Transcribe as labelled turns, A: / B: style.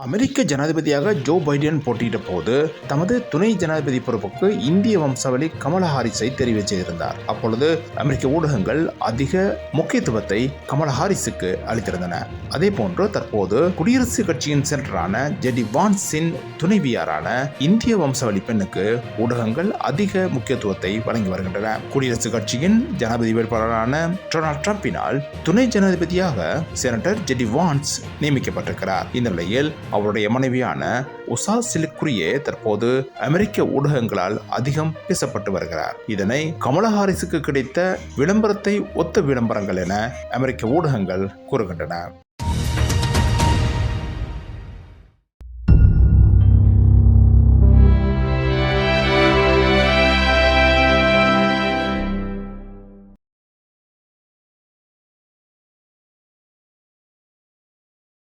A: அமெரிக்க ஜனாதிபதியாக Joe Biden போட்டியிட்ட போது தமது துணை ஜனாதிபதி பொறுப்புக்கு இந்திய வம்சாவளி கமலா ஹாரிஸை தெரிவு செய்திருந்தார். அப்பொழுது அமெரிக்க ஊடகங்கள் அதிக முக்கியத்துவத்தை கமலா ஹாரிஸுக்கு அளித்திருந்தன. அதே போன்று தற்போது குடியரசுக் கட்சியின் செனட்டரான ஜெடி வான்ஸின் துணைவியாரான இந்திய வம்சாவளி பெண்ணுக்கு ஊடகங்கள் அதிக முக்கியத்துவத்தை வழங்கி வருகின்றன. குடியரசுக் கட்சியின் ஜனாதிபதி வேட்பாளரான டொனால்ட் ட்ரம்பினால் துணை ஜனாதிபதியாக செனட்டர் ஜெடி வான்ஸ் நியமிக்கப்பட்டிருக்கிறார். இந்த நிலையில் அவருடைய மனைவியான உஷா சிலுக்குரியே தற்போது அமெரிக்க ஊடகங்களால் அதிகம் பேசப்பட்டு வருகிறார். இதனை கமலா ஹாரிஸுக்கு கிடைத்த விளம்பரத்தை ஒத்த விளம்பரங்கள் என அமெரிக்க ஊடகங்கள் கூறுகின்றன.